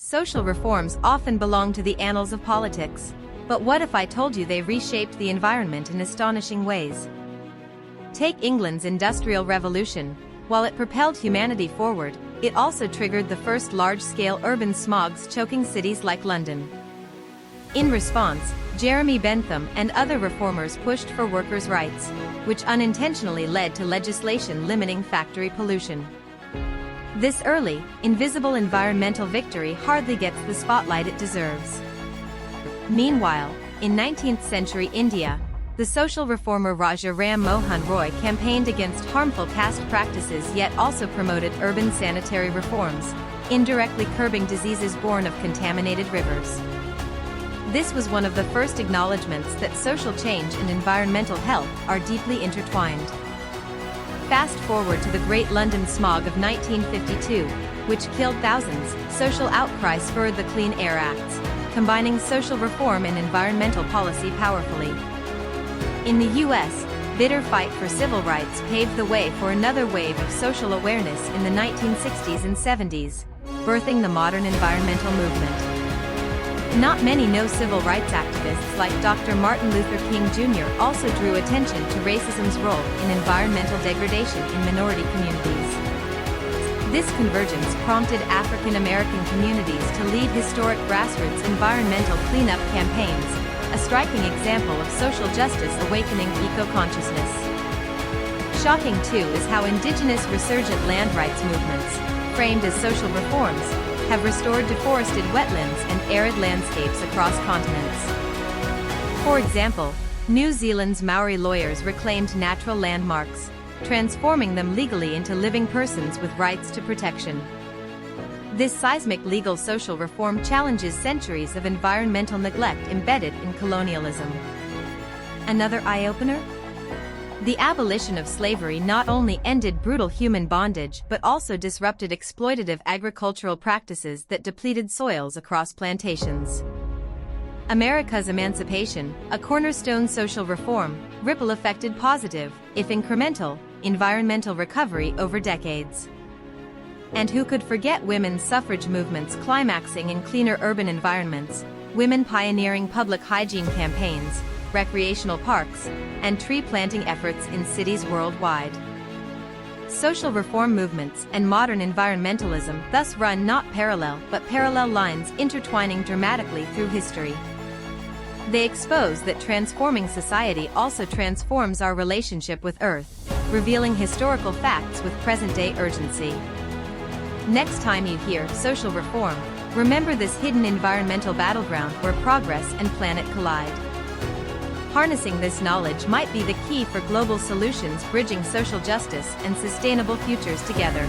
Social reforms often belong to the annals of politics. But what if I told you they reshaped the environment in astonishing ways? Take England's Industrial Revolution. While it propelled humanity forward, it also triggered the first large-scale urban smogs choking cities like London. In response, Jeremy Bentham and other reformers pushed for workers' rights, which unintentionally led to legislation limiting factory pollution. This early, invisible environmental victory hardly gets the spotlight it deserves. Meanwhile, in 19th-century India, the social reformer Raja Ram Mohan Roy campaigned against harmful caste practices yet also promoted urban sanitary reforms, indirectly curbing diseases born of contaminated rivers. This was one of the first acknowledgements that social change and environmental health are deeply intertwined. Fast forward to the Great London Smog of 1952, which killed thousands. Social outcry spurred the Clean Air Acts, combining social reform and environmental policy powerfully. In the US, bitter fight for civil rights paved the way for another wave of social awareness in the 1960s and 70s, birthing the modern environmental movement. Not many know civil rights activists like Dr. Martin Luther King Jr. also drew attention to racism's role in environmental degradation in minority communities. This convergence prompted African American communities to lead historic grassroots environmental cleanup campaigns, a striking example of social justice awakening eco-consciousness. Shocking too is how Indigenous resurgent land rights movements, framed as social reforms, have restored deforested wetlands and arid landscapes across continents. For example, New Zealand's Maori lawyers reclaimed natural landmarks, transforming them legally into living persons with rights to protection. This seismic legal social reform challenges centuries of environmental neglect embedded in colonialism. Another eye-opener? The abolition of slavery not only ended brutal human bondage but also disrupted exploitative agricultural practices that depleted soils across plantations. America's emancipation, a cornerstone social reform, ripple-affected positive, if incremental, environmental recovery over decades. And who could forget women's suffrage movements climaxing in cleaner urban environments, women pioneering public hygiene campaigns, recreational parks, and tree planting efforts in cities worldwide. Social reform movements and modern environmentalism thus run not parallel but parallel lines intertwining dramatically through history. They expose that transforming society also transforms our relationship with Earth, revealing historical facts with present-day urgency. Next time you hear social reform, remember this hidden environmental battleground where progress and planet collide. Harnessing this knowledge might be the key for global solutions bridging social justice and sustainable futures together.